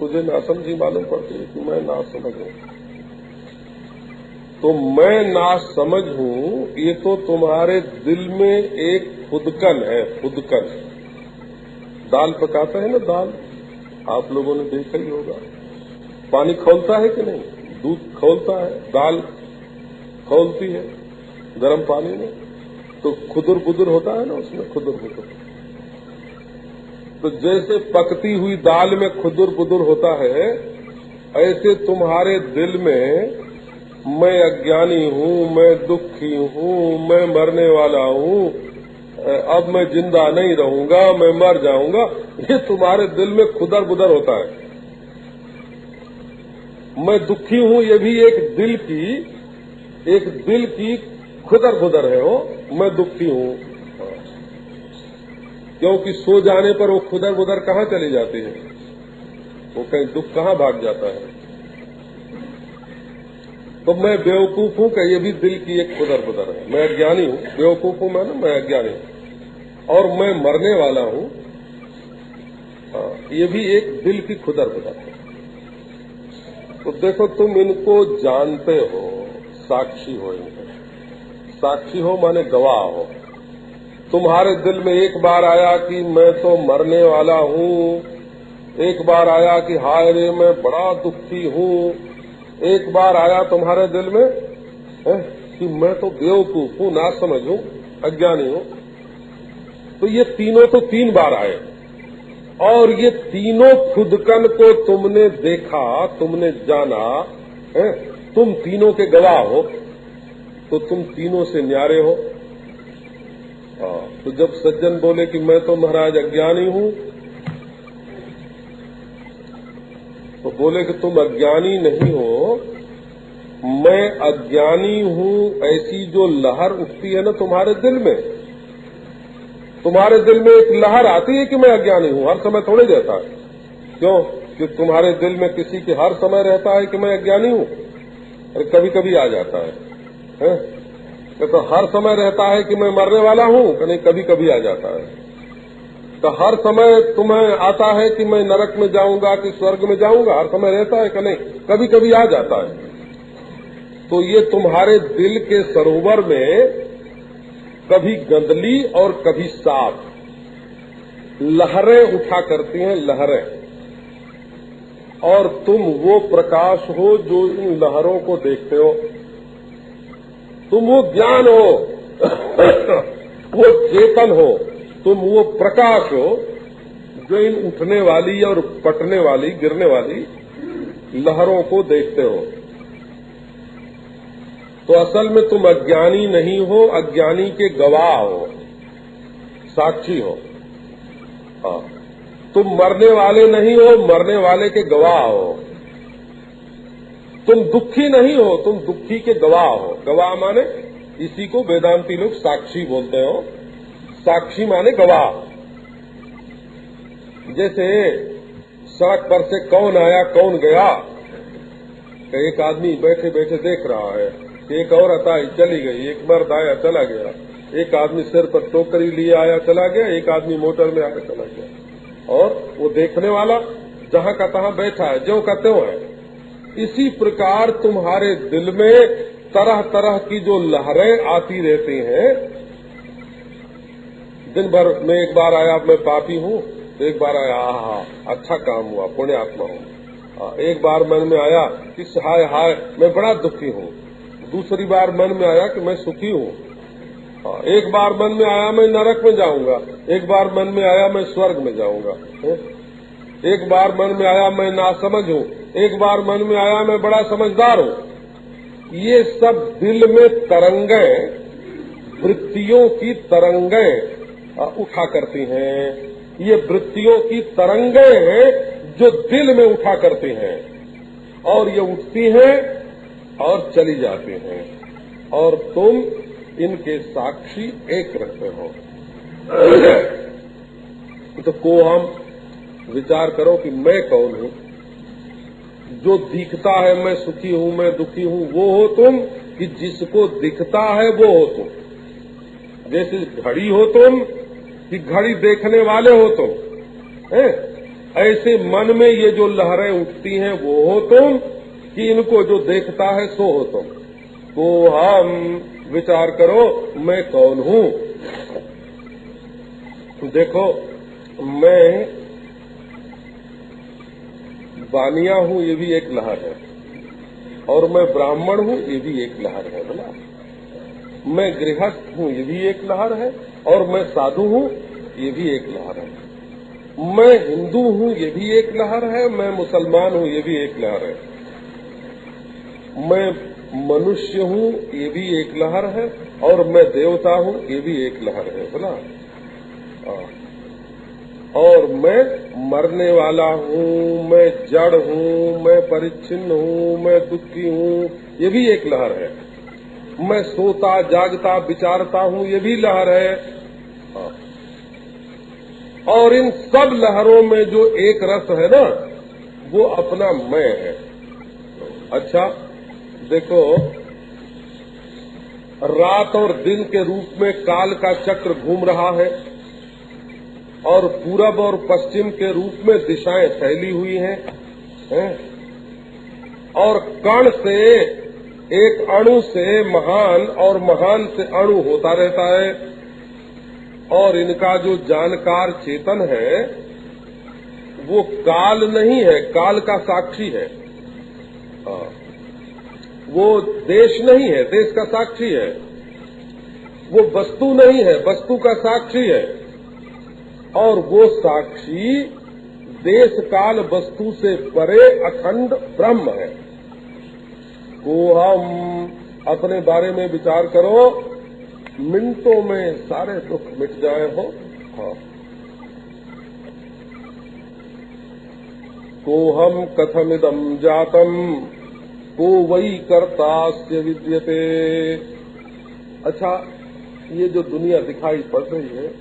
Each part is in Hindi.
तुझे नासमझी मालूम पड़ती है कि मैं नासमझ हूँ। तो मैं नासमझ हूँ, ये तो तुम्हारे दिल में एक खुदकन है। खुदकन दाल पकाता है ना, दाल आप लोगों ने देखा ही होगा। पानी खौलता है कि नहीं? दूध खौलता है, दाल खौलती है गर्म पानी में, तो खुदुर बुदुर होता है ना उसमें, खुदुर बुदुर। तो जैसे पकती हुई दाल में खुदुर बुदुर होता है, ऐसे तुम्हारे दिल में मैं अज्ञानी हूँ, मैं दुखी हूँ, मैं मरने वाला हूँ, अब मैं जिंदा नहीं रहूंगा, मैं मर जाऊंगा, ये तुम्हारे दिल में खुदर बुदर होता है। मैं दुखी हूँ, ये भी एक दिल की खुदर बुदर है। वो मैं दुखी हूँ, क्योंकि सो जाने पर वो खुदर बुदर कहाँ चली जाती है, वो कहीं दुख कहाँ भाग जाता है। तो मैं बेवकूफ हूँ कि ये भी दिल की एक खुदर बुदर है। मैं अज्ञानी हूँ, बेवकूफ हूँ मैं ना, मैं अज्ञानी हूँ, और मैं मरने वाला हूँ, ये भी एक दिल की खुदर बुदर है। तो देखो, तुम इनको जानते हो, साक्षी हो इनके। साक्षी हो माने गवाह हो। तुम्हारे दिल में एक बार आया कि मैं तो मरने वाला हूँ, एक बार आया कि हाय रे मैं बड़ा दुखी हूँ, एक बार आया तुम्हारे दिल में कि मैं तो बेवकूफ हूँ, नासमझ हूँ, अज्ञानी हूँ। तो ये तीनों तो 3 बार आए, और ये तीनों खुदकन को तुमने देखा, तुमने जाना, तुम तीनों के गवाह हो, तो तुम तीनों से न्यारे हो। तो जब सज्जन बोले कि मैं तो महाराज अज्ञानी हूँ, तो बोले कि तुम अज्ञानी नहीं हो, मैं अज्ञानी हूँ। ऐसी जो लहर उठती है ना तुम्हारे दिल में, तुम्हारे दिल में एक लहर आती है कि मैं अज्ञानी हूँ, हर समय थोड़े रहता है। क्यों? कि तुम्हारे दिल में किसी के हर समय रहता है कि मैं अज्ञानी हूँ? अरे कभी कभी आ जाता है? तो हर समय रहता है कि मैं मरने वाला हूँ कि नहीं? कभी कभी आ जाता है। तो हर समय तुम्हें आता है कि मैं नरक में जाऊंगा कि स्वर्ग में जाऊंगा? हर समय रहता है कि नहीं? कभी कभी आ जाता है। तो ये तुम्हारे दिल के सरोवर में कभी गंदली और कभी साफ लहरें उठा करती हैं, लहरें। और तुम वो प्रकाश हो जो इन लहरों को देखते हो, तुम वो ज्ञान हो, वो चेतन हो, तुम वो प्रकाश हो जो इन उठने वाली और पटने वाली, गिरने वाली लहरों को देखते हो। तो असल में तुम अज्ञानी नहीं हो, अज्ञानी के गवाह हो, साक्षी हो। हाँ, तुम मरने वाले नहीं हो, मरने वाले के गवाह हो। तुम दुखी नहीं हो, तुम दुखी के गवाह हो। गवाह माने इसी को वेदांती लोग साक्षी बोलते हो। साक्षी माने गवाह। जैसे सड़क पर से कौन आया कौन गया, एक आदमी बैठे बैठे देख रहा है, एक औरत आई चली गई, एक मर्द आया चला गया, एक आदमी सिर पर टोकरी लिए आया चला गया, एक आदमी मोटर में आकर चला गया, और वो देखने वाला जहाँ का तहाँ बैठा है, ज्यों का त्यों है। इसी प्रकार तुम्हारे दिल में तरह तरह की जो लहरें आती रहती हैं। दिन भर में एक बार आया मैं पापी हूँ, एक बार आया अच्छा काम हुआ, पुण्य आत्मा हूँ। एक बार मन में आया कि हाय हाय मैं बड़ा दुखी हूँ। दूसरी बार मन में आया कि मैं सुखी हूँ। एक बार मन में आया मैं नरक में जाऊंगा, एक बार मन में आया मैं स्वर्ग में जाऊंगा। एक बार मन में आया मैं नासमझ हूँ, एक बार मन में आया मैं बड़ा समझदार हूँ। ये सब दिल में तरंगें, वृत्तियों की तरंगें उठा करती हैं। ये वृत्तियों की तरंगें हैं जो दिल में उठा करती हैं, और ये उठती हैं और चली जाती हैं, और तुम इनके साक्षी एक रहते हो। तो को हम विचार करो कि मैं कौन हूँ। जो दिखता है मैं सुखी हूँ, मैं दुखी हूँ, वो हो तुम, कि जिसको दिखता है वो हो तुम। जैसे घड़ी हो तुम, कि घड़ी देखने वाले हो तुम, ऐसे मन में ये जो लहरें उठती हैं वो हो तुम, कि इनको जो देखता है सो हो तुम? तो हम विचार करो, मैं कौन हूँ? देखो, मैं बानिया हूँ, ये भी एक लहर है, और मैं ब्राह्मण हूँ, ये भी एक लहर है बोला। मैं गृहस्थ हूँ, ये भी एक लहर है, और मैं साधु हूँ, ये भी एक लहर है। मैं हिंदू हूँ, ये भी एक लहर है, मैं मुसलमान हूँ, ये भी एक लहर है। मैं मनुष्य हूँ, ये भी एक लहर है, और मैं देवता हूँ, ये भी एक लहर है बोला। और मैं मरने वाला हूँ, मैं जड़ हूँ, मैं परिच्छिन्न हूँ, मैं दुखी हूँ, ये भी एक लहर है। मैं सोता जागता विचारता हूँ, ये भी लहर है। और इन सब लहरों में जो एक रस है ना, वो अपना मैं है। अच्छा देखो, रात और दिन के रूप में काल का चक्र घूम रहा है, और पूरब और पश्चिम के रूप में दिशाएं फैली हुई हैं, और कण से, एक अणु से महान और महान से अणु होता रहता है। और इनका जो जानकार चेतन है वो काल नहीं है, काल का साक्षी है। वो देश नहीं है, देश का साक्षी है। वो वस्तु नहीं है, वस्तु का साक्षी है। और वो साक्षी देश काल वस्तु से परे अखंड ब्रह्म है। को हम अपने बारे में विचार करो, मिनटों में सारे दुख मिट जाए हो। हाँ, को हम कथमिदं जातम को वही कर्तास्य विद्यते। अच्छा, ये जो दुनिया दिखाई पड़ रही है,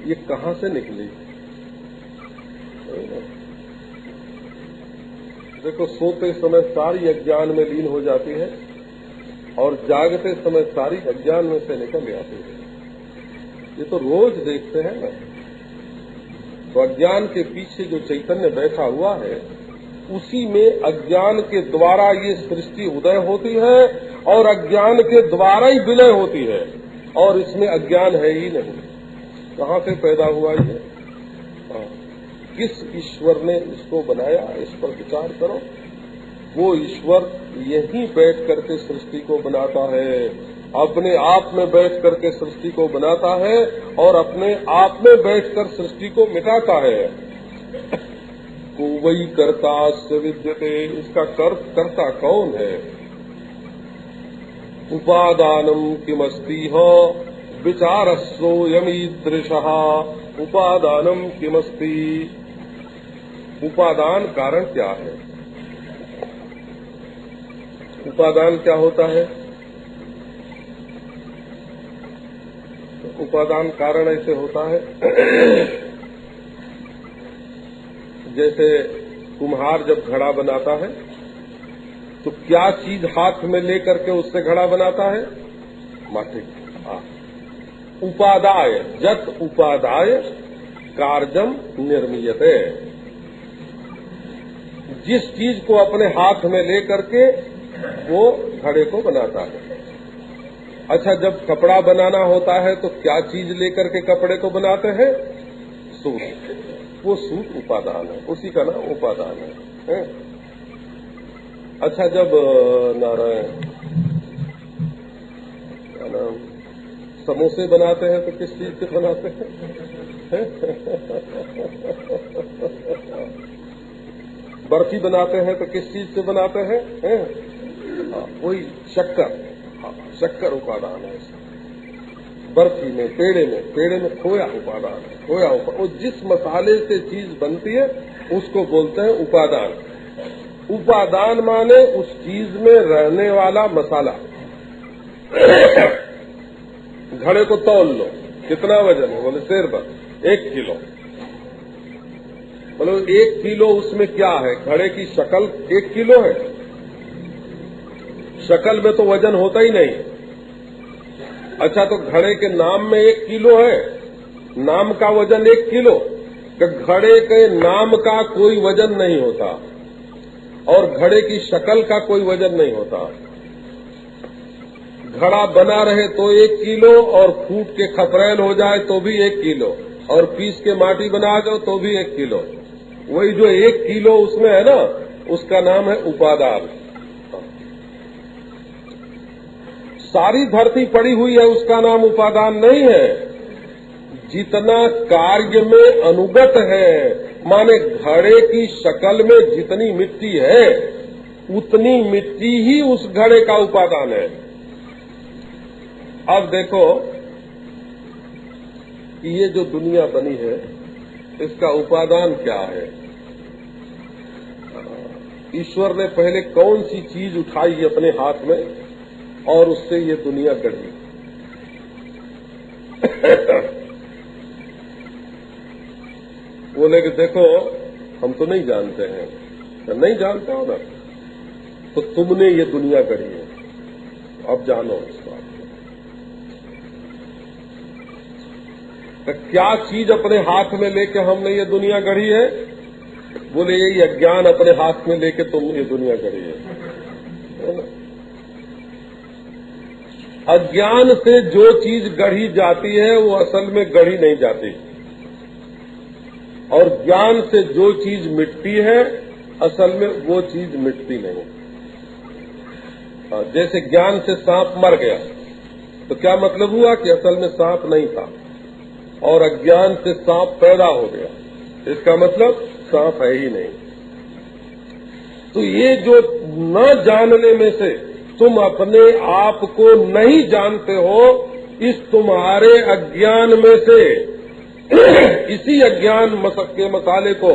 ये कहाँ से निकली? देखो, सोते समय सारी अज्ञान में लीन हो जाती है, और जागते समय सारी अज्ञान में से निकल जाती है। ये तो रोज देखते हैं ना। तो अज्ञान के पीछे जो चैतन्य बैठा हुआ है, उसी में अज्ञान के द्वारा ये सृष्टि उदय होती है, और अज्ञान के द्वारा ही विलय होती है, और इसमें अज्ञान है ही नहीं। कहाँ से पैदा हुआ ये? किस ईश्वर ने इसको बनाया, इस पर विचार करो। वो ईश्वर यहीं बैठ करके सृष्टि को बनाता है, अपने आप में बैठ करके सृष्टि को बनाता है, और अपने आप में बैठकर सृष्टि को मिटाता है। को वही कर्तास्य विद्यते, इसका कर्ता कौन है? उपादानम किमस्ति हो विचारस्योयमीदृशः। उपादानम किमस्ति, उपादान कारण क्या है? उपादान क्या होता है? उपादान कारण ऐसे होता है जैसे कुम्हार जब घड़ा बनाता है तो क्या चीज हाथ में लेकर के उससे घड़ा बनाता है? माटी। उपादाय जत उपादाय कार्यम निर्मीयते। जिस चीज को अपने हाथ में लेकर के वो घड़े को बनाता है। अच्छा, जब कपड़ा बनाना होता है तो क्या चीज लेकर के कपड़े को बनाते हैं? सूत। वो सूत उपादान है, उसी का नाम उपादान है। अच्छा, जब समोसे बनाते हैं तो किस चीज से बनाते हैं? बर्फी बनाते हैं तो किस चीज से बनाते हैं? वही शक्कर। शक्कर उपादान है। बर्फी में, पेड़े में खोया उपादान है। खोया वो जिस मसाले से चीज बनती है उसको बोलते हैं उपादान। उपादान माने उस चीज में रहने वाला मसाला। घड़े को तौल लो, कितना वजन है? बोले शेर भर, 1 किलो। बोलो 1 किलो, उसमें क्या है? घड़े की शक्ल 1 किलो है। शक्ल में तो वजन होता ही नहीं। अच्छा, तो घड़े के नाम में 1 किलो है, नाम का वजन 1 किलो, कि घड़े के नाम का कोई वजन नहीं होता और घड़े की शक्ल का कोई वजन नहीं होता। घड़ा बना रहे तो 1 किलो और फूट के खपरेल हो जाए तो भी 1 किलो और पीस के माटी बना दो तो भी 1 किलो। वही जो 1 किलो उसमें है ना, उसका नाम है उपादान। सारी धरती पड़ी हुई है, उसका नाम उपादान नहीं है। जितना कार्य में अनुगत है, माने घड़े की शक्ल में जितनी मिट्टी है उतनी मिट्टी ही उस घड़े का उपादान है। अब देखो कि ये जो दुनिया बनी है इसका उपादान क्या है। ईश्वर ने पहले कौन सी चीज उठाई अपने हाथ में और उससे ये दुनिया गढ़ी। बोले कि देखो हम तो नहीं जानते हैं। तो नहीं जानते हो ना, तो तुमने ये दुनिया गढ़ी है, अब जानो इस बात को। तो क्या चीज अपने हाथ में लेके हमने ये दुनिया गढ़ी है? बोले यही अज्ञान अपने हाथ में लेके तुमने ये दुनिया गढ़ी है। अज्ञान से जो चीज गढ़ी जाती है वो असल में गढ़ी नहीं जाती, और ज्ञान से जो चीज मिटती है असल में वो चीज मिटती नहीं। जैसे ज्ञान से सांप मर गया तो क्या मतलब हुआ कि असल में सांप नहीं था, और अज्ञान से सांप पैदा हो गया, इसका मतलब सांप है ही नहीं। तो ये जो न जानने में से तुम अपने आप को नहीं जानते हो, इस तुम्हारे अज्ञान में से इसी अज्ञान के मसाले को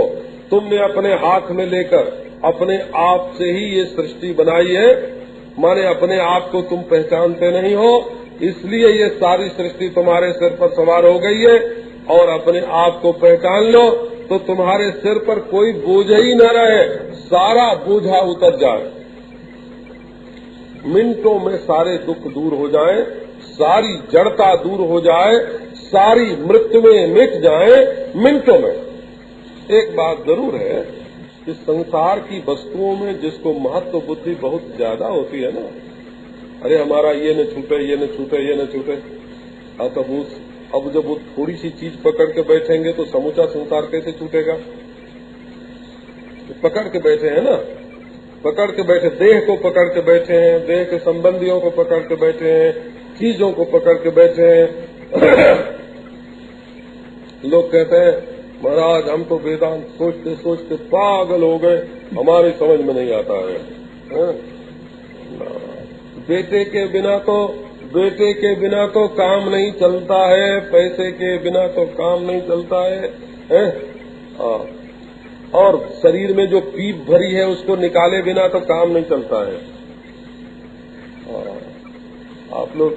तुमने अपने हाथ में लेकर अपने आप से ही ये सृष्टि बनाई है। माने अपने आप को तुम पहचानते नहीं हो, इसलिए ये सारी सृष्टि तुम्हारे सिर पर सवार हो गई है। और अपने आप को पहचान लो तो तुम्हारे सिर पर कोई बोझ ही न रहे, सारा बोझा उतर जाए, मिनटों में सारे दुख दूर हो जाए, सारी जड़ता दूर हो जाए, सारी मृत्युएं मिट जाए मिनटों में। एक बात जरूर है कि संसार की वस्तुओं में जिसको महत्व बुद्धि बहुत ज्यादा होती है ना, अरे हमारा ये न छूटे, ये न छूटे, ये न छूटे, अब जब वो थोड़ी सी चीज पकड़ के बैठेंगे तो समूचा संसार कैसे छूटेगा। पकड़ के बैठे हैं ना, पकड़ के बैठे, देह को पकड़ के बैठे हैं, देह के संबंधियों को पकड़ के बैठे हैं, चीजों को पकड़ के बैठे हैं। लोग कहते हैं महाराज हम तो वेदांत सोचते सोचते पागल हो गए, हमारी समझ में नहीं आता है। बेटे के बिना तो काम नहीं चलता है, पैसे के बिना तो काम नहीं चलता है? और शरीर में जो पीप भरी है उसको निकाले बिना तो काम नहीं चलता है। आप लोग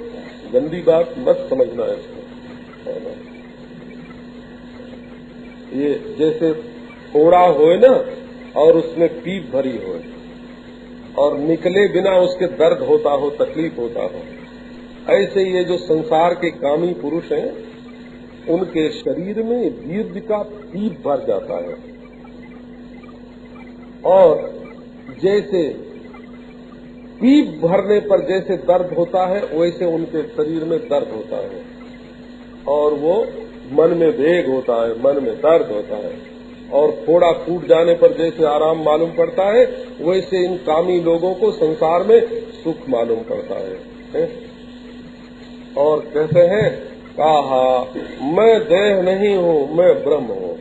गंदी बात मत समझना है इसको। ये जैसे फोड़ा होए ना और उसमें पीप भरी होए और निकले बिना उसके दर्द होता हो, तकलीफ होता हो, ऐसे ये जो संसार के कामी पुरुष हैं उनके शरीर में दीर्घ का पीप भर जाता है, और जैसे पीप भरने पर जैसे दर्द होता है वैसे उनके शरीर में दर्द होता है, और वो मन में वेग होता है, मन में दर्द होता है, और फोड़ा फूट जाने पर जैसे आराम मालूम पड़ता है वैसे इन कामी लोगों को संसार में सुख मालूम पड़ता है। और कहते हैं कहा मैं देह नहीं हूँ, मैं ब्रह्म हूँ।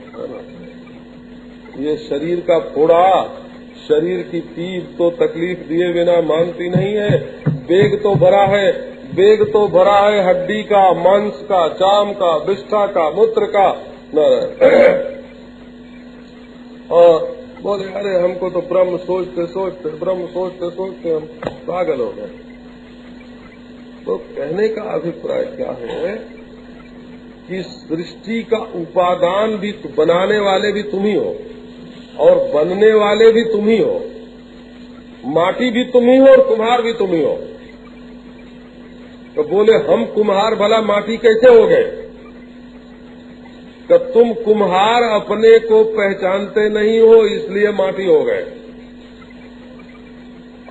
ये शरीर का फोड़ा, शरीर की पीप तो तकलीफ दिए बिना मानती नहीं है। वेग तो भरा है, वेग तो भरा है हड्डी का, मांस का, चाम का, विष्ठा का, मूत्र का। और बोले अरे हमको तो ब्रह्म सोचते सोचते हम पागल हो गए। तो कहने का अभिप्राय क्या है कि सृष्टि का उपादान भी बनाने वाले भी तुम ही हो और बनने वाले भी तुम ही हो, माटी भी तुम ही हो और कुम्हार भी तुम ही हो। तो बोले हम कुम्हार भला माटी कैसे हो गए? कि तुम कुम्हार अपने को पहचानते नहीं हो इसलिए माटी हो गए।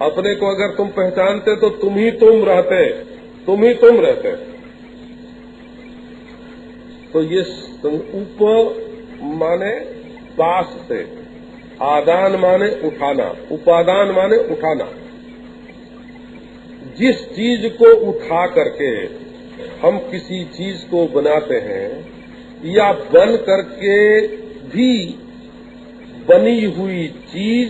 अपने को अगर तुम पहचानते तो तुम ही तुम रहते। तो ये उप माने पास से, आदान माने उठाना, उपादान माने उठाना। जिस चीज को उठा करके हम किसी चीज को बनाते हैं या बन करके भी बनी हुई चीज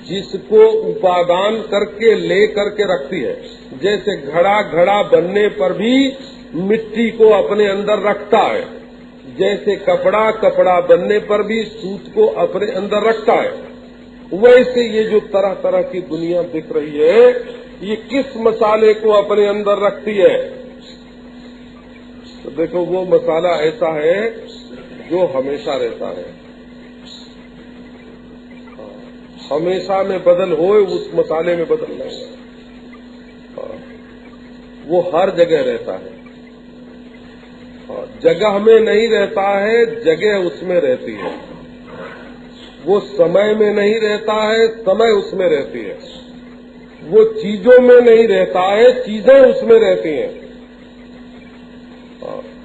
जिसको उपादान करके ले करके रखती है, जैसे घड़ा बनने पर भी मिट्टी को अपने अंदर रखता है, जैसे कपड़ा बनने पर भी सूत को अपने अंदर रखता है, वैसे ये जो तरह तरह की दुनिया दिख रही है ये किस मसाले को अपने अंदर रखती है? तो देखो वो मसाला ऐसा है जो हमेशा रहता है, हमेशा में बदल होए उस मसाले में बदल नहीं है, वो हर जगह रहता है। जगह में नहीं रहता है, जगह उसमें रहती है। वो समय में नहीं रहता है, समय उसमें रहती है। वो चीजों में नहीं रहता है, चीजें उसमें रहती हैं।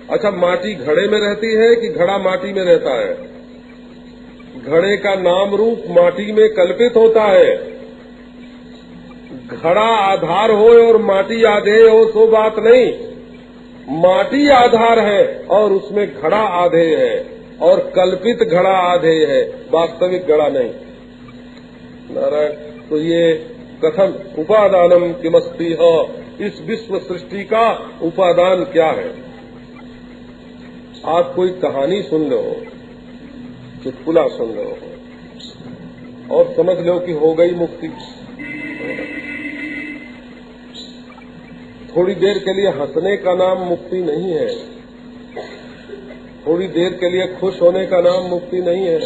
अच्छा, माटी घड़े में रहती है कि घड़ा माटी में रहता है? घड़े का नाम रूप माटी में कल्पित होता है। घड़ा आधार हो और माटी आधेय हो तो बात नहीं, माटी आधार है और उसमें घड़ा आधेय है और कल्पित घड़ा आधेय है, वास्तविक घड़ा नहीं। नारायण, तो ये कथम उपादानम किमस्ति है, इस विश्व सृष्टि का उपादान क्या है? आप कोई कहानी सुन लो, चुटकुला सुन लो और समझ लो कि हो गई मुक्ति। थोड़ी देर के लिए हंसने का नाम मुक्ति नहीं है, थोड़ी देर के लिए खुश होने का नाम मुक्ति नहीं है,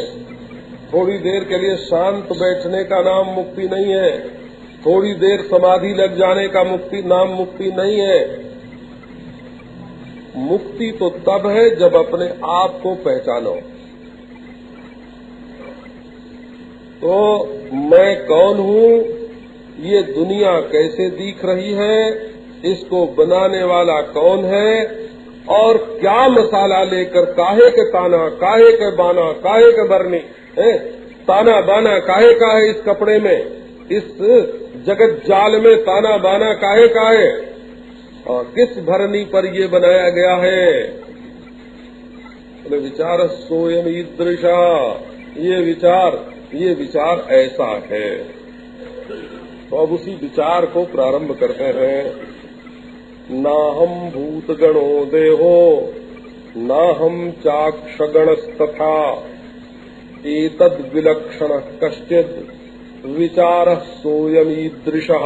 थोड़ी देर के लिए शांत बैठने का नाम मुक्ति नहीं है, थोड़ी देर समाधि लग जाने का नाम मुक्ति नहीं है। मुक्ति तो तब है जब अपने आप को पहचानो। तो मैं कौन हूँ, ये दुनिया कैसे दिख रही है, इसको बनाने वाला कौन है और क्या मसाला लेकर काहे के ताना, काहे के बाना, काहे के बरनी है, ताना बाना काहे का है इस कपड़े में, इस जगत जाल में ताना बाना काहे का है और किस भरनी पर ये बनाया गया है? विचार सोयम ईदृशा, ये विचार ऐसा है। तो अब उसी विचार को प्रारंभ करते हैं। नाहम भूत गणो देहो नाहम चाक्ष गणस्तथा एतद् विलक्षण कश्चित् विचार सोयमीदृशः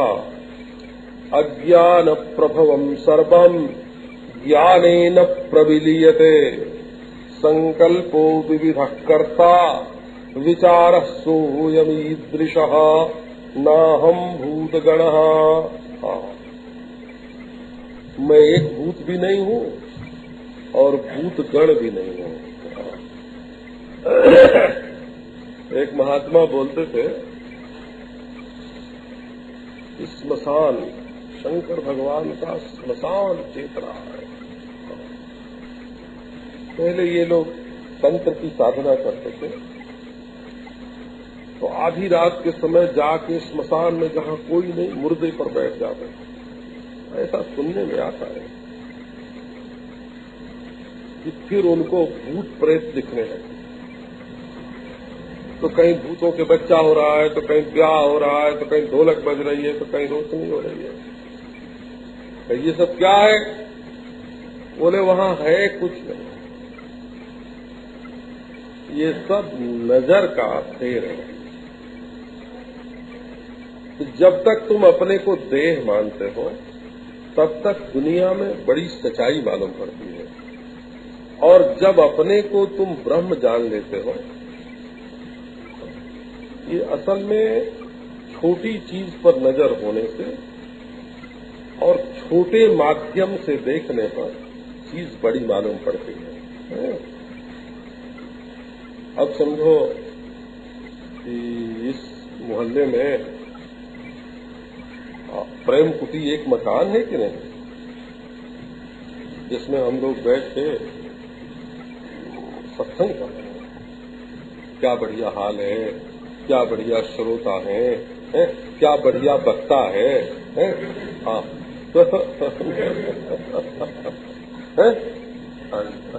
अज्ञान प्रभवम् सर्वम् ज्ञानेन प्रविलीयते संकल्पो विविधः कर्ता विचार सोयमीदृशः नाहम भूत गणः। मैं एक भूत भी नहीं हूँ और भूत गण भी नहीं हूँ। एक महात्मा बोलते थे, स्मशान शंकर भगवान का स्मशान चेतना है। पहले ये लोग तंत्र की साधना करते थे तो आधी रात के समय जाके स्मशान में जहाँ कोई नहीं मुर्दे पर बैठ जाते थे। ऐसा सुनने में आता है कि फिर उनको भूत प्रेत दिखने लगे। तो कहीं भूतों के बच्चा हो रहा है, तो कहीं ब्याह हो रहा है, तो कहीं ढोलक बज रही है, तो कहीं रोशनी हो रही है। तो ये सब क्या है? बोले वहाँ है कुछ नहीं, ये सब नजर का फेर है। तो जब तक तुम अपने को देह मानते हो तब तक दुनिया में बड़ी सच्चाई मालूम पड़ती है, और जब अपने को तुम ब्रह्म जान लेते हो, ये असल में छोटी चीज पर नजर होने से और छोटे माध्यम से देखने पर चीज बड़ी मालूम पड़ती है। अब समझो कि इस मोहल्ले में प्रेम कुटी एक मकान है कि नहीं, जिसमें हम लोग बैठ के सत्संग कर रहे हैं। क्या बढ़िया हाल है, क्या बढ़िया श्रोता है, क्या बढ़िया वक्ता है, हाँ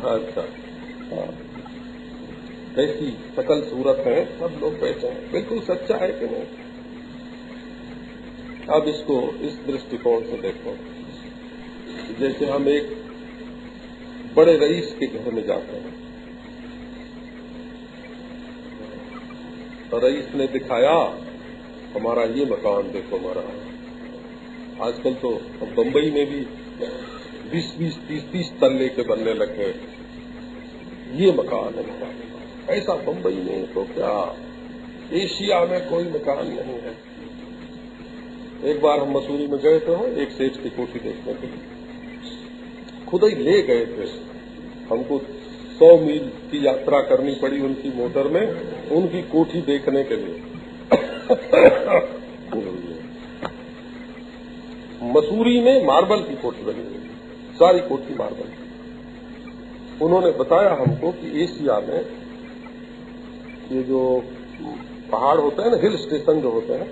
अच्छा, कैसी सकल सूरत है, सब लोग बैठे हैं, बिल्कुल सच्चा है कि नहीं। अब इसको इस दृष्टिकोण से देखो, जैसे हम एक बड़े रईस के घर में जाते हैं, तो रईस ने दिखाया हमारा ये मकान देखो हमारा। आजकल तो बम्बई में भी 20-20, 30-30 तल्ले के बनने लगे, ये मकान है मकान। ऐसा बम्बई में तो क्या एशिया में कोई मकान नहीं है। एक बार हम मसूरी में गए थे, एक सेठ की कोठी देखने के लिए, खुद ही ले गए थे हमको। 100 मील की यात्रा करनी पड़ी उनकी मोटर में, उनकी कोठी देखने के लिए। मसूरी में मार्बल की कोठी बनी हुई, सारी कोठी मार्बल की। उन्होंने बताया हमको कि एशिया में ये जो पहाड़ होते हैं ना, हिल स्टेशन जो होते हैं,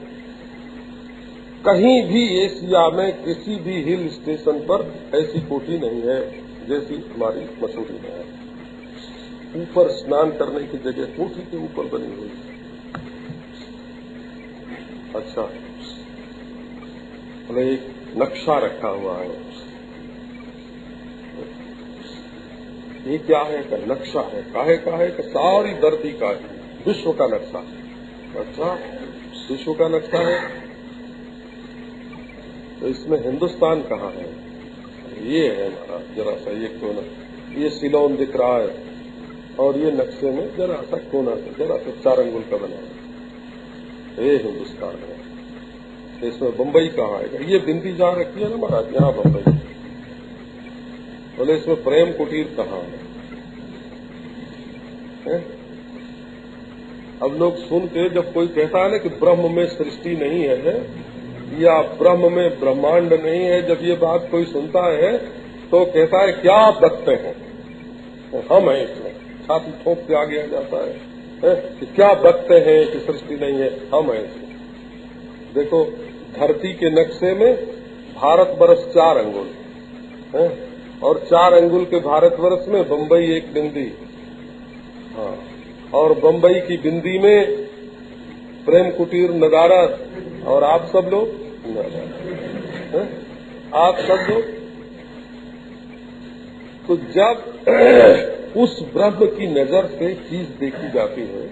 कहीं भी एशिया में किसी भी हिल स्टेशन पर ऐसी कोठी नहीं है जैसी हमारी मसूरी में है। ऊपर स्नान करने की जगह कोठी के ऊपर बनी हुई। अच्छा, मतलब एक नक्शा रखा हुआ है। ये क्या है? का नक्शा है। काहे का है? कि सारी धरती का है, विश्व का नक्शा। अच्छा, विश्व का नक्शा है तो इसमें हिंदुस्तान कहाँ है? ये है हमारा जरा सा ये कोना, ये सिलोन दिख रहा है, और ये नक्शे में जरा सा कोना से, जरा सा 4 अंगुल का बना है, ये हिंदुस्तान है। इसमें बम्बई कहाँ आएगा? ये बिंदी जहाँ रखी है ना महाराज, यहाँ बम्बई। बोले इसमें प्रेम कुटीर कहाँ है? अब लोग सुन के जब कोई कहता है ना कि ब्रह्म में सृष्टि नहीं है या ब्रह्म में ब्रह्मांड नहीं है, जब ये बात कोई सुनता है तो कहता है क्या बकते हैं हम हैं इसमें, छाती ठोक के आगे आ जाता है कि क्या बकते हैं कि सृष्टि नहीं है, हम हैं इसमें। देखो धरती के नक्शे में भारतवर्ष 4 अंगुल है, और 4 अंगुल के भारतवर्ष में बम्बई एक बिंदी। हाँ, और बम्बई की बिंदी में प्रेम कुटीर नगारा, और आप सब लोग आप सब लोग। तो जब उस ब्रह्म की नजर से चीज देखी जाती है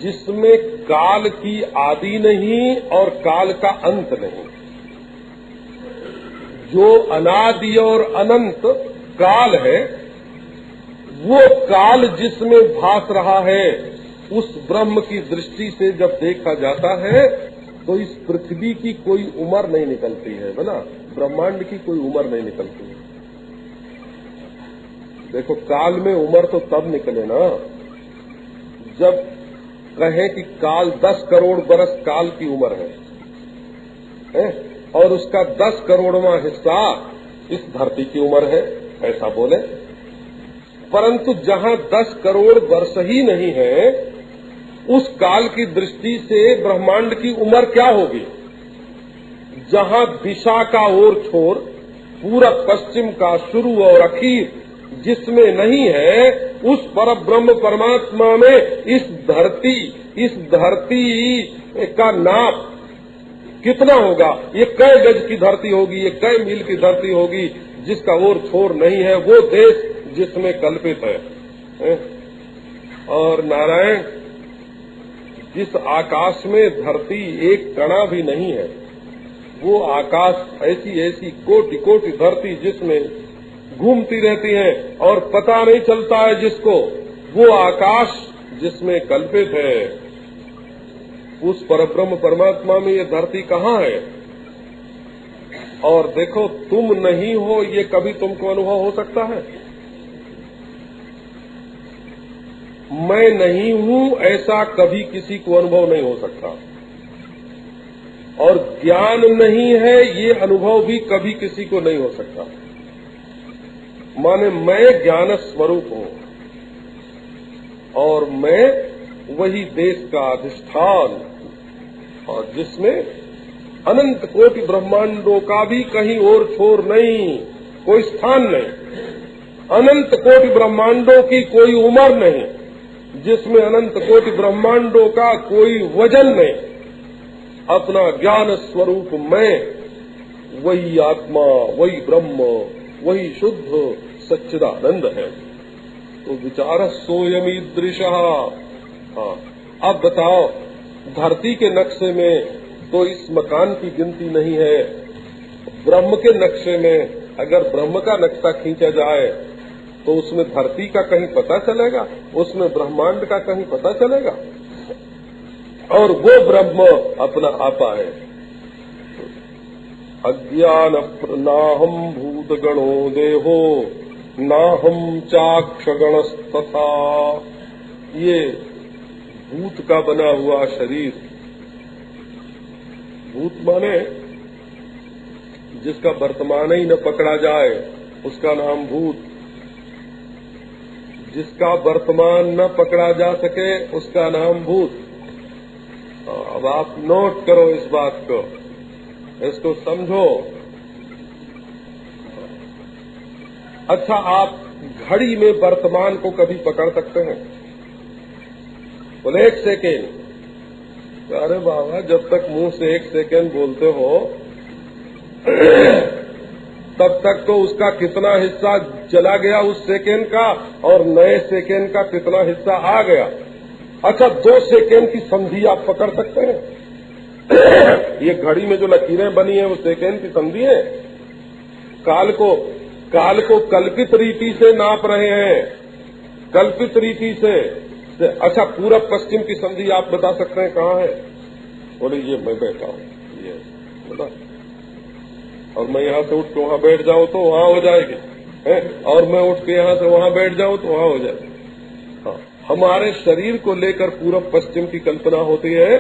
जिसमें काल की आदि नहीं और काल का अंत नहीं, जो अनादि और अनंत काल है, वो काल जिसमें भास रहा है, उस ब्रह्म की दृष्टि से जब देखा जाता है तो इस पृथ्वी की कोई उम्र नहीं निकलती है, बोला ब्रह्मांड की कोई उम्र नहीं निकलती है। देखो काल में उम्र तो तब निकले ना जब कहें कि काल 10 करोड़ बरस काल की उम्र है, और उसका 10 करोड़वां हिस्सा इस धरती की उम्र है, ऐसा बोले। परंतु जहाँ 10 करोड़ वर्ष ही नहीं है, उस काल की दृष्टि से ब्रह्मांड की उम्र क्या होगी? जहाँ दिशा का ओर छोर, पूरब पश्चिम का शुरू और अखीर जिसमें नहीं है, उस पर ब्रह्म परमात्मा में इस धरती का नाप कितना होगा? ये कै गज की धरती होगी, ये कै मील की धरती होगी, जिसका ओर छोर नहीं है, वो देश जिसमें कल्पित है। और नारायण, जिस आकाश में धरती एक कणा भी नहीं है, वो आकाश ऐसी ऐसी कोटि कोटि धरती जिसमें घूमती रहती है और पता नहीं चलता है जिसको, वो आकाश जिसमें कल्पित है, उस परब्रह्म परमात्मा में ये धरती कहाँ है? और देखो तुम नहीं हो, ये कभी तुमको अनुभव हो सकता है? मैं नहीं हूं ऐसा कभी किसी को अनुभव नहीं हो सकता, और ज्ञान नहीं है ये अनुभव भी कभी किसी को नहीं हो सकता। माने मैं ज्ञान स्वरूप हूं और मैं वही देश का अधिष्ठान, और जिसमें अनंत कोटि ब्रह्मांडों का भी कहीं और छोर नहीं, कोई स्थान नहीं, अनंत कोटि ब्रह्मांडों की कोई उम्र नहीं, जिसमें अनंत कोटि ब्रह्मांडों का कोई वजन नहीं। अपना ज्ञान स्वरूप मैं, वही आत्मा, वही ब्रह्म, वही शुद्ध सच्चिदानंद है। तो विचार सोयमीदृशः। हाँ, अब बताओ, धरती के नक्शे में तो इस मकान की गिनती नहीं है, ब्रह्म के नक्शे में अगर ब्रह्म का नक्शा खींचा जाए तो उसमें धरती का कहीं पता चलेगा, उसमें ब्रह्मांड का कहीं पता चलेगा, और वो ब्रह्म अपना आपा है। अज्ञान नाहम भूत गणो देहो नाहम चाक्ष गणस्तथा। ये भूत का बना हुआ शरीर, भूत माने जिसका वर्तमान ही न पकड़ा जाए उसका नाम भूत, जिसका वर्तमान न पकड़ा जा सके उसका नाम भूत। अब आप नोट करो इस बात को, इसको समझो। अच्छा, आप घड़ी में वर्तमान को कभी पकड़ सकते हैं? बोले 1 सेकेंड। अरे बाबा, जब तक मुंह से 1 सेकेंड बोलते हो तब तक तो उसका कितना हिस्सा चला गया उस सेकेंड का, और नए सेकेंड का कितना हिस्सा आ गया। अच्छा, 2 सेकेंड की संधि आप पकड़ सकते हैं? ये घड़ी में जो लकीरें बनी है वो सेकेंड की संधि है। काल को कल्पित रीति से नाप रहे हैं, कल्पित रीति से। अच्छा, पूरब पश्चिम की संधि आप बता सकते हैं कहाँ है? बोले ये मैं बैठा हूँ, ये बता, और मैं यहाँ से उठ के वहाँ बैठ जाऊँ तो वहाँ हो जाएगी है? और मैं उठ के यहाँ से वहाँ बैठ जाऊँ तो वहाँ हो जाएगी। हाँ, हमारे शरीर को लेकर पूरब पश्चिम की कल्पना होती है।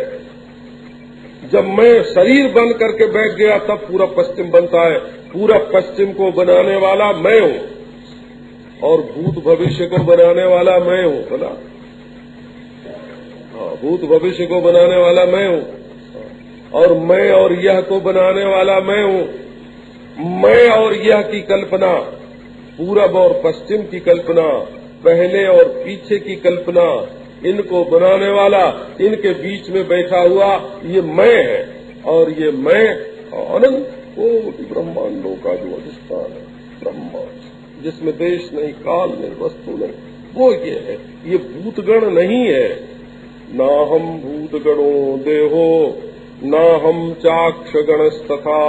जब मैं शरीर बन करके बैठ गया तब पूरब पश्चिम बनता है। पूरब पश्चिम को बनाने वाला मैं हूँ, और भूत भविष्य को बनाने वाला मैं हूँ। बोला, हाँ, भूत भविष्य को बनाने वाला मैं हूँ, और मैं और यह को बनाने वाला मैं हूँ। मैं और यह की कल्पना, पूरब और पश्चिम की कल्पना, पहले और पीछे की कल्पना, इनको बनाने वाला, इनके बीच में बैठा हुआ ये मैं है। और ये मैं अनंत कोटि ब्रह्मांडों का जो अधिष्ठान है, ब्रह्मा, जिसमें देश नहीं, काल नहीं, वस्तु नहीं, वो ये है। ये भूतगण नहीं है। ना हम भूतगणो देहो ना हम चाक्ष गणस्तथा।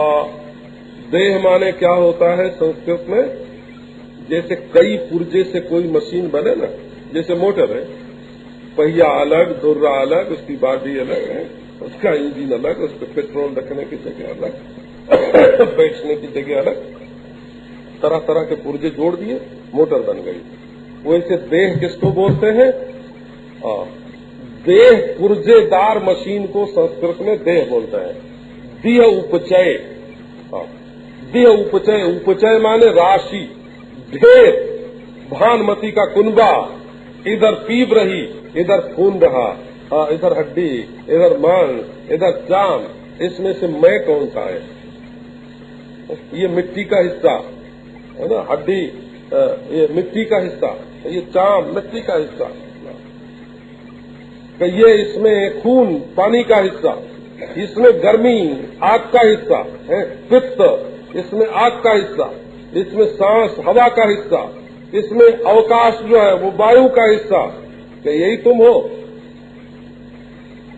देह माने क्या होता है संस्कृत में? जैसे कई पुर्जे से कोई मशीन बने ना, जैसे मोटर है, पहिया अलग, धुर्रा अलग, उसकी बॉडी अलग है, उसका इंजन अलग, उस पर पेट्रोल रखने की जगह अलग, बैठने की जगह अलग, तरह तरह के पुर्जे जोड़ दिए, मोटर बन गई। वैसे देह किसको बोलते हैं? देह पुर्जेदार मशीन को संस्कृत में देह बोलते हैं। देह उपचय, देह उपचय, उपचय माने राशि, ढेर, भानमती का कुनबा, इधर पीप रही, इधर खून रहा, हाँ, इधर हड्डी, इधर मांस, इधर चाम, इसमें से मैं कौन सा है? ये मिट्टी का हिस्सा है ना, हड्डी ये मिट्टी का हिस्सा, ये चाम मिट्टी का हिस्सा, ये इसमें खून पानी का हिस्सा, इसमें गर्मी आग का हिस्सा है, पित्त इसमें आग का हिस्सा, इसमें सांस हवा का हिस्सा, इसमें अवकाश जो है वो वायु का हिस्सा। क्या यही तुम हो?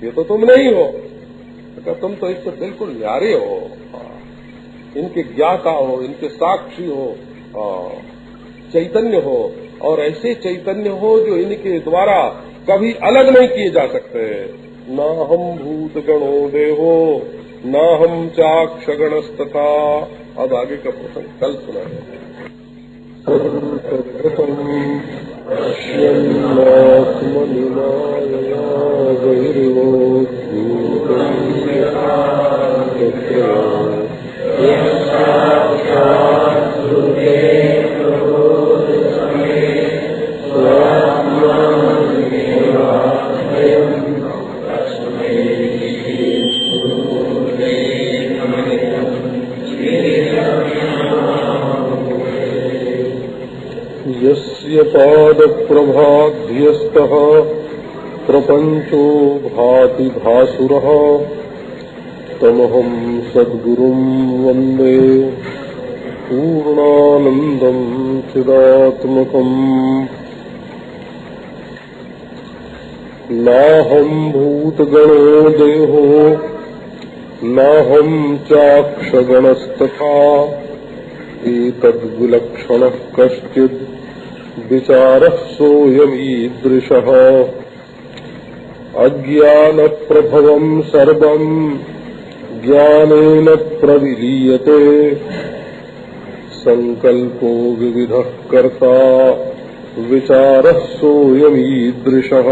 ये तो तुम नहीं हो। क्या तुम तो इससे बिल्कुल न्यारे हो, इनके ज्ञाता हो, इनके साक्षी हो, चैतन्य हो, और ऐसे चैतन्य हो जो इनके द्वारा कभी अलग नहीं किए जा सकते। ना हम भूत गणो देहो ना हम चाक्ष गणस्तथा। अब आगे का प्रसंग कल सुना है। मलिनाया यस्य पादप्रभाध्यस्तः प्रपंचो भाति भासुरः तमहं सद्गुरुं वन्दे पूर्णानन्दं चिदात्मकम्। नाहं भूतगणो देहो नाहं चाक्षगणस्तथा एतद्विलक्षणः कश्चिद् विचारः सोऽयमीदृशः। अज्ञानप्रभवम् सर्वम् ज्ञानेन प्रविलीयते संकल्पो विविधः कर्ता विचारः सोऽयमीदृशः।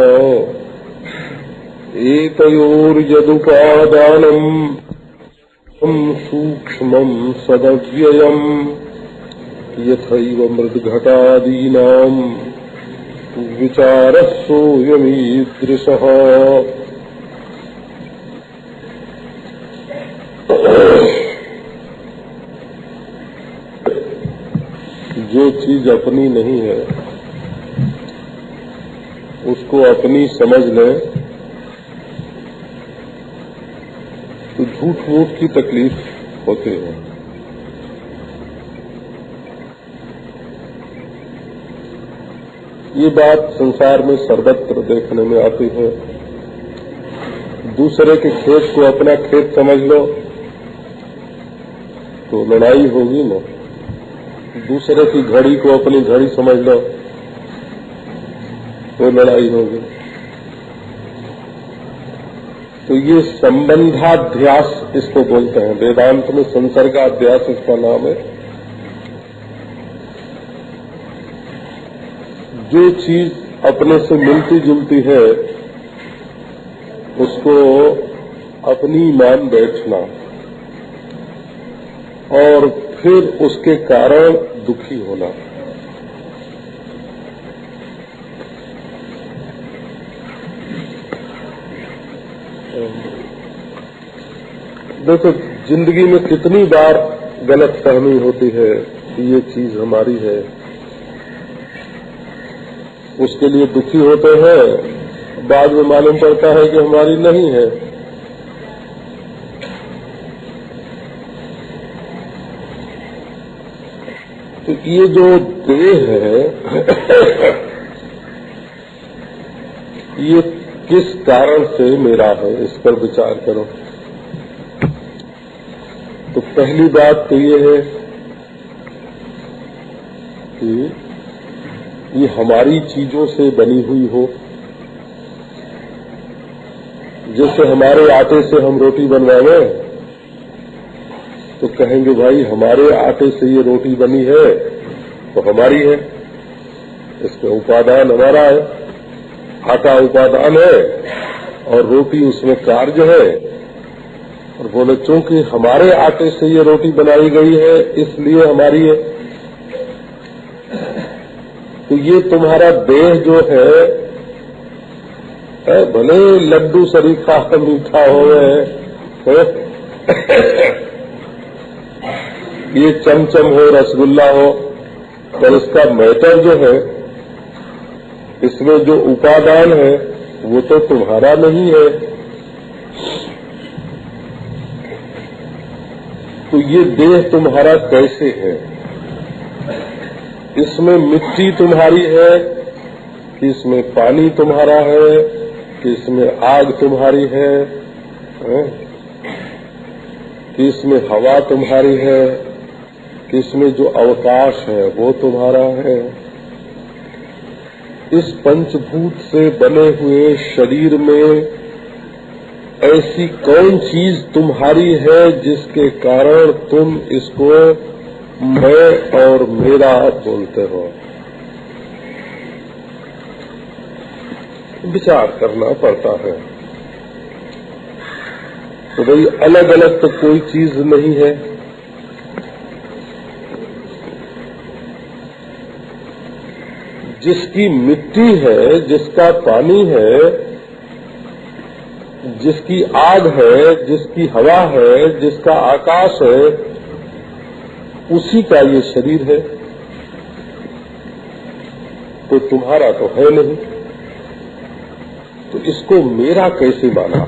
एतयोर्यदुपादानम् सूक्ष्मम् सदव्ययम् यथैव मृद्घटादीनाम् विचारः सोऽयमीदृशः। जो चीज अपनी नहीं है उसको अपनी समझ ले तो झूठ मूठ की तकलीफ होती है। ये बात संसार में सर्वत्र देखने में आती है। दूसरे के खेत को अपना खेत समझ लो तो लड़ाई होगी ना। दूसरे की घड़ी को अपनी घड़ी समझ लो तो लड़ाई होगी। तो ये संबंधाध्यास इसको बोलते हैं। वेदांत में संसर्गाध्यास इसका नाम है। जो चीज अपने से मिलती जुलती है उसको अपनी मान बैठना और फिर उसके कारण दुखी होना। देखो जिंदगी में कितनी बार गलत फहमी होती है कि ये चीज हमारी है, उसके लिए दुखी होते हैं, बाद में मालूम पड़ता है कि हमारी नहीं है। तो ये जो देह है ये किस कारण से मेरा है इस पर विचार करो। तो पहली बात तो ये है कि ये हमारी चीजों से बनी हुई हो। जैसे हमारे आटे से हम रोटी बनवावे तो कहेंगे भाई हमारे आटे से ये रोटी बनी है तो हमारी है, इसमें उपादान हमारा है। आटा उपादान है और रोटी उसमें कार्य है। और बोले चूंकि हमारे आटे से ये रोटी बनाई गई है इसलिए हमारी है। तो ये तुम्हारा देह जो है भले लड्डू शरीफा मीठा हो ये चमचम हो रसगुल्ला हो, पर इसका मैटर जो है इसमें जो उपादान है वो तो तुम्हारा नहीं है। तो ये देह तुम्हारा कैसे है? इसमें मिट्टी तुम्हारी है कि इसमें पानी तुम्हारा है कि इसमें आग तुम्हारी है कि इसमें हवा तुम्हारी है कि इसमें जो अवकाश है वो तुम्हारा है? इस पंचभूत से बने हुए शरीर में ऐसी कौन चीज तुम्हारी है जिसके कारण तुम इसको मैं और मेरा बोलते हो? विचार करना पड़ता है। तो भाई अलग अलग तो कोई चीज नहीं है। जिसकी मिट्टी है, जिसका पानी है, जिसकी आग है, जिसकी हवा है, जिसका आकाश है, उसी का ये शरीर है। तो तुम्हारा तो है नहीं, तो इसको मेरा कैसे माना?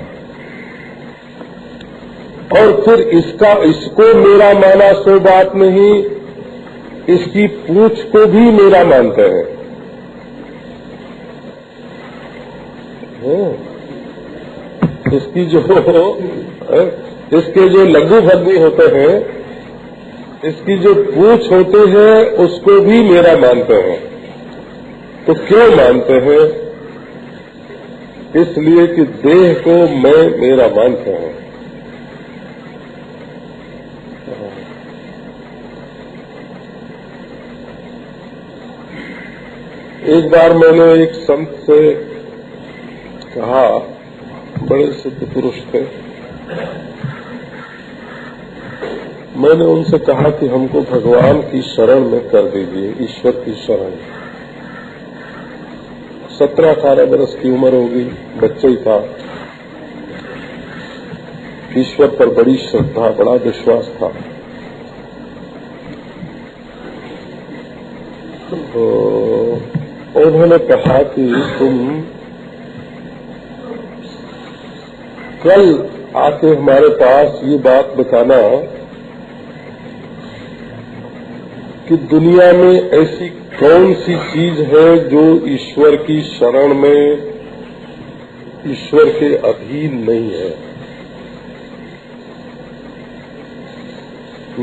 और फिर इसको मेरा माना सो बात नहीं, इसकी पूंछ को भी मेरा मानते हैं। इसकी जो इसके जो लघु भग्नी होते हैं, इसकी जो पूंछ होते हैं, उसको भी मेरा मानते हैं। तो क्यों मानते हैं? इसलिए कि देह को मैं मेरा मानते हैं। एक बार मैंने एक संत से कहा, बड़े सिद्ध पुरुष थे, मैंने उनसे कहा कि हमको भगवान की शरण में कर दीजिए, ईश्वर की शरण। 17-18 वर्ष की उम्र होगी, बच्चा ही था। ईश्वर पर बड़ी श्रद्धा, बड़ा विश्वास था। तो उन्होंने कहा कि तुम कल आके हमारे पास ये बात बताना कि दुनिया में ऐसी कौन सी चीज है जो ईश्वर की शरण में, ईश्वर के अधीन नहीं है।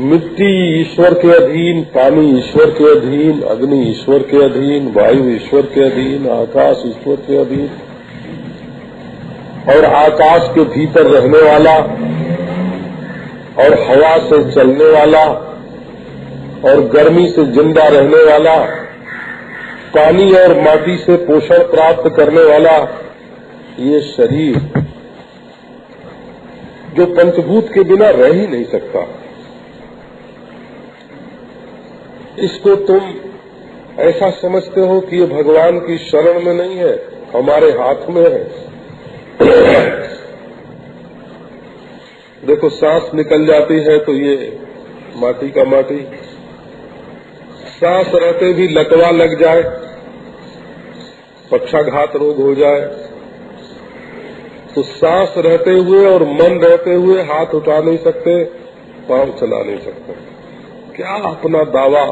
मिट्टी ईश्वर के अधीन, पानी ईश्वर के अधीन, अग्नि ईश्वर के अधीन, वायु ईश्वर के अधीन, आकाश ईश्वर के अधीन। और आकाश के भीतर रहने वाला, और हवा से चलने वाला, और गर्मी से जिंदा रहने वाला, पानी और माटी से पोषण प्राप्त करने वाला ये शरीर, जो पंचभूत के बिना रह ही नहीं सकता, इसको तुम ऐसा समझते हो कि ये भगवान की शरण में नहीं है, हमारे हाथ में है। देखो, सांस निकल जाती है तो ये माटी का माटी, सांस रहते भी लकवा लग जाए, पक्षाघात रोग हो जाए, तो सांस रहते हुए और मन रहते हुए हाथ उठा नहीं सकते, पांव चला नहीं सकते। क्या अपना दावा,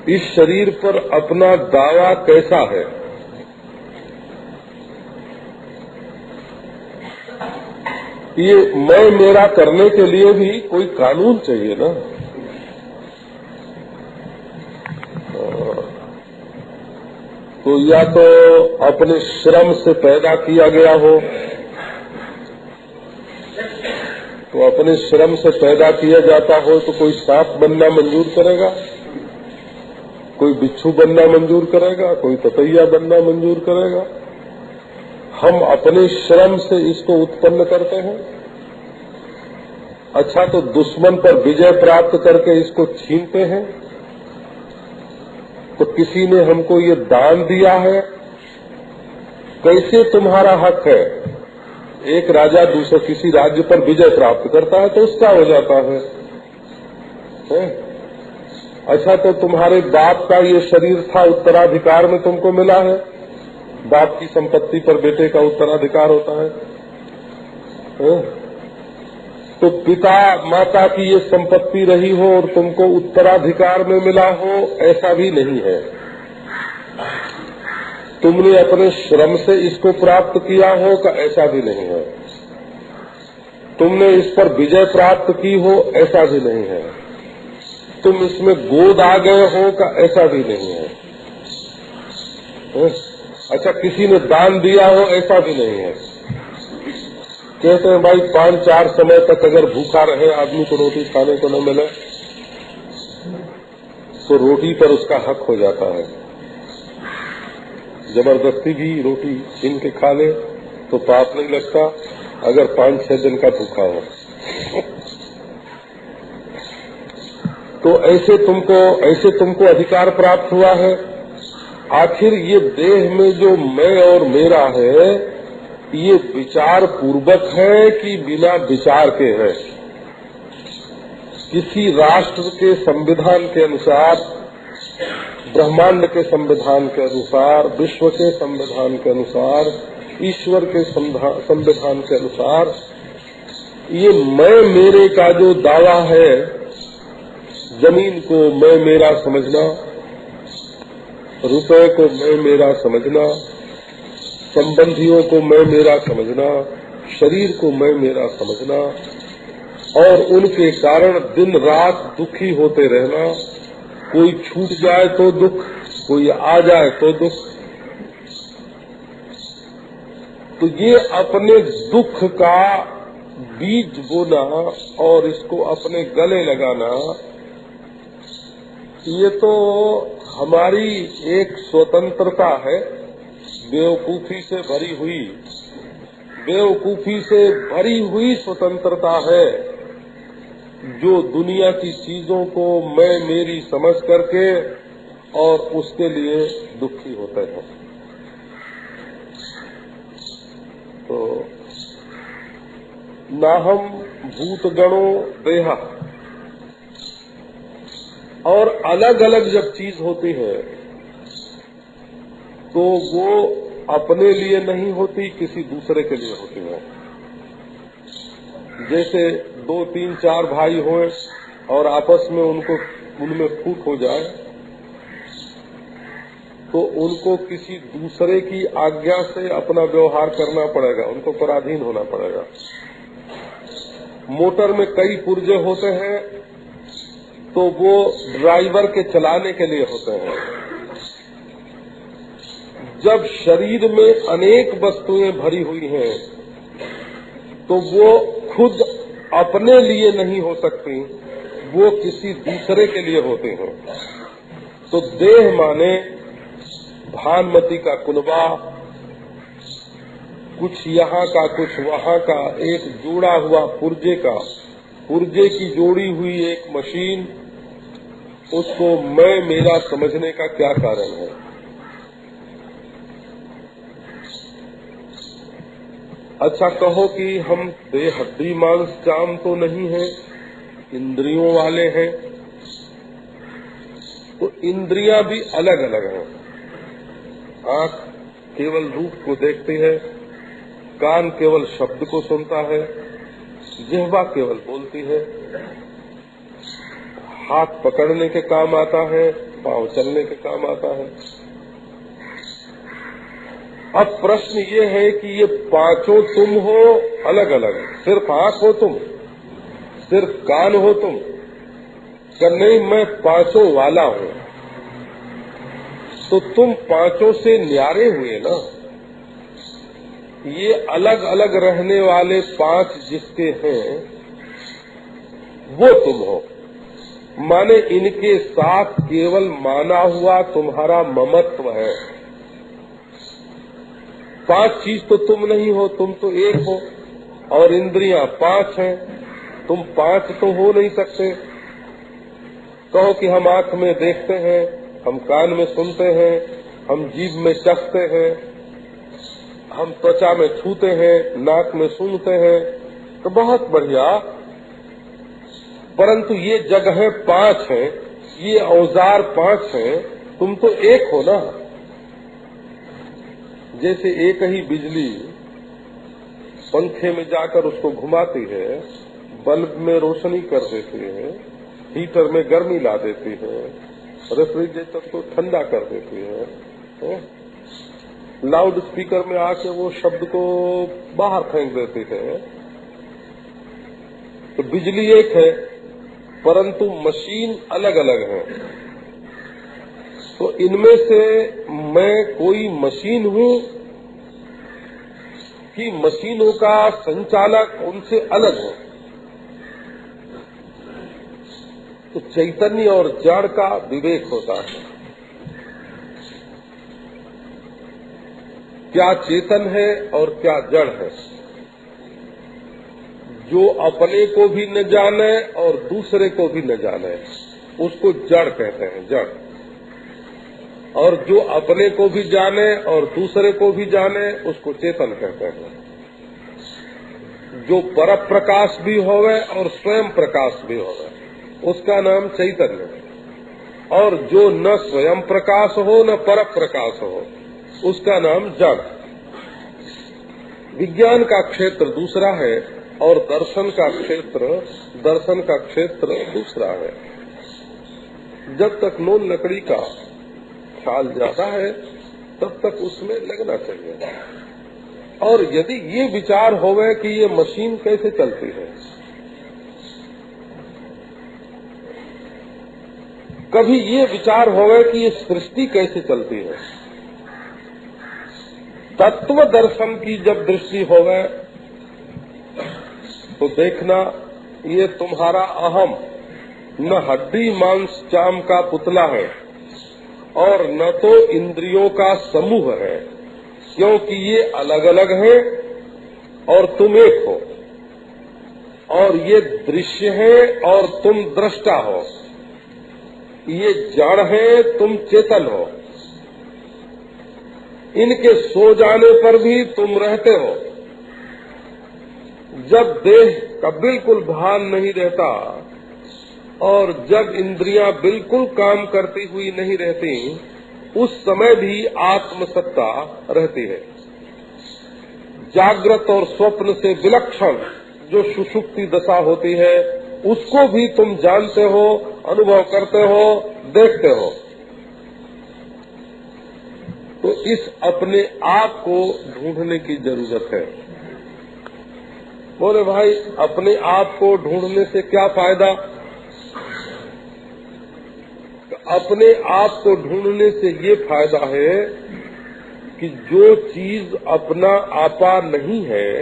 इस शरीर पर अपना दावा कैसा है? ये मैं मेरा करने के लिए भी कोई कानून चाहिए ना। तो या तो अपने श्रम से पैदा किया गया हो, तो अपने श्रम से पैदा किया जाता हो तो कोई सांप बनना मंजूर करेगा, कोई बिच्छू बनना मंजूर करेगा, कोई ततैया बनना मंजूर करेगा। हम अपने श्रम से इसको उत्पन्न करते हैं। अच्छा, तो दुश्मन पर विजय प्राप्त करके इसको छीनते हैं। तो किसी ने हमको ये दान दिया है, कैसे तुम्हारा हक है? एक राजा दूसरे किसी राज्य पर विजय प्राप्त करता है तो उसका हो जाता है। अच्छा, तो तुम्हारे बाप का ये शरीर था, उत्तराधिकार में तुमको मिला है। बाप की संपत्ति पर बेटे का उत्तराधिकार होता है। तो पिता माता की ये संपत्ति रही हो और तुमको उत्तराधिकार में मिला हो, ऐसा भी नहीं है। तुमने अपने श्रम से इसको प्राप्त किया हो का, ऐसा भी नहीं है। तुमने इस पर विजय प्राप्त की हो, ऐसा भी नहीं है। तुम इसमें गोद आ गए हो का, ऐसा भी नहीं है। अच्छा, किसी ने दान दिया हो, ऐसा भी नहीं है। कहते हैं भाई 5-4 समय तक अगर भूखा रहे आदमी को, रोटी खाने को न मिले, तो रोटी पर उसका हक हो जाता है। जबरदस्ती भी रोटी छीन के खा ले तो पाप नहीं लगता, अगर 5-6 दिन का भूखा हो। तो ऐसे तुमको अधिकार प्राप्त हुआ है। आखिर ये देह में जो मैं और मेरा है, ये विचार पूर्वक है कि बिना विचार के है? किसी राष्ट्र के संविधान के अनुसार, ब्रह्मांड के संविधान के अनुसार, विश्व के संविधान के अनुसार, ईश्वर के संविधान के अनुसार, ये मैं मेरे का जो दावा है, जमीन को मैं मेरा समझना, रुपए को मैं मेरा समझना, संबंधियों को मैं मेरा समझना, शरीर को मैं मेरा समझना और उनके कारण दिन रात दुखी होते रहना, कोई छूट जाए तो दुख, कोई आ जाए तो दुख। तो ये अपने दुख का बीज बोना और इसको अपने गले लगाना, ये तो हमारी एक स्वतंत्रता है, बेवकूफी से भरी हुई स्वतंत्रता है, जो दुनिया की चीजों को मैं मेरी समझ करके और उसके लिए दुखी होते हैं। तो नाहम भूतगणो देहा, और अलग अलग जब चीज होती है तो वो अपने लिए नहीं होती, किसी दूसरे के लिए होती है। जैसे 2, 3, 4 भाई हों और आपस में उनमें फूट हो जाए तो उनको किसी दूसरे की आज्ञा से अपना व्यवहार करना पड़ेगा, उनको पराधीन होना पड़ेगा। मोटर में कई पुर्जे होते हैं तो वो ड्राइवर के चलाने के लिए होते हैं। जब शरीर में अनेक वस्तुएं भरी हुई हैं तो वो खुद अपने लिए नहीं हो सकती, वो किसी दूसरे के लिए होते हैं। तो देह माने भानमती का कुनबा, कुछ यहाँ का कुछ वहाँ का, एक जोड़ा हुआ पुर्जे की जोड़ी हुई एक मशीन, उसको मैं मेरा समझने का क्या कारण है? अच्छा कहो कि हम देह हड्डी मांस चाम तो नहीं है, इंद्रियों वाले हैं, तो इंद्रियां भी अलग अलग हैं। आँख केवल रूप को देखती है, कान केवल शब्द को सुनता है, जिह्वा केवल बोलती है, हाथ पकड़ने के काम आता है, पांव चलने के काम आता है। अब प्रश्न ये है कि ये पांचों तुम हो अलग अलग, सिर्फ आँख हो तुम, सिर्फ कान हो तुम, क्या नहीं मैं पांचों वाला हूँ? तो तुम पांचों से न्यारे हुए ना। ये अलग अलग रहने वाले 5 जिसके हैं वो तुम हो, माने इनके साथ केवल माना हुआ तुम्हारा ममत्व है। 5 चीज तो तुम नहीं हो, तुम तो एक हो, और इंद्रियां 5 हैं, तुम 5 तो हो नहीं सकते। कहो कि हम आँख में देखते हैं, हम कान में सुनते हैं, हम जीभ में चखते हैं, हम त्वचा में छूते हैं, नाक में सूंघते हैं, तो बहुत बढ़िया। परंतु ये जगह 5 हैं, ये औजार 5 हैं, तुम तो एक हो ना। जैसे एक ही बिजली पंखे में जाकर उसको घुमाती है, बल्ब में रोशनी कर देती है, हीटर में गर्मी ला देती है, रेफ्रिजरेटर को ठंडा कर देती है, लाउड स्पीकर में आके वो शब्द को बाहर फेंक देती है। तो बिजली एक है, परंतु मशीन अलग अलग है। तो इनमें से मैं कोई मशीन हूँ कि मशीनों का संचालक उनसे अलग है? तो चैतन्य और जड़ का विवेक होता है। क्या चेतन है और क्या जड़ है। जो अपने को भी न जाने और दूसरे को भी न जाने उसको जड़ कहते हैं, जड़। और जो अपने को भी जाने और दूसरे को भी जाने उसको चेतन कहते हैं। जो पर प्रकाश भी होवे और स्वयं प्रकाश भी होवे उसका नाम चैतन्य है। और जो न स्वयं प्रकाश हो न पर प्रकाश हो उसका नाम जड़। विज्ञान का क्षेत्र दूसरा है और दर्शन का क्षेत्र दूसरा है। जब तक नून लकड़ी का ख्याल जाता है तब तक उसमें लगना चाहिए। और यदि ये विचार होवे कि ये मशीन कैसे चलती है, कभी ये विचार होवे कि ये सृष्टि कैसे चलती है, तत्व दर्शन की जब दृष्टि होवे तो देखना ये तुम्हारा अहम न हड्डी मांस चाम का पुतला है और न तो इंद्रियों का समूह है, क्योंकि ये अलग अलग है और तुम एक हो। और ये दृश्य है और तुम दृष्टा हो। ये जड़ है, तुम चेतन हो। इनके सो जाने पर भी तुम रहते हो। जब देह का बिल्कुल भान नहीं रहता और जब इंद्रियां बिल्कुल काम करती हुई नहीं रहती, उस समय भी आत्मसत्ता रहती है। जागृत और स्वप्न से विलक्षण जो सुषुप्ति दशा होती है उसको भी तुम जानते हो, अनुभव करते हो, देखते हो। तो इस अपने आप को ढूंढने की जरूरत है। बोले भाई अपने आप को ढूंढने से क्या फायदा? अपने आप को ढूंढने से ये फायदा है कि जो चीज अपना आपा नहीं है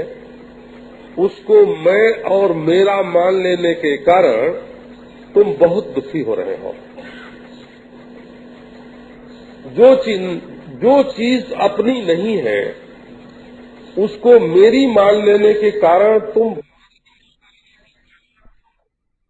उसको मैं और मेरा मान लेने के कारण तुम बहुत दुखी हो रहे हो। जो चीज अपनी नहीं है उसको मेरी मान लेने के कारण तुम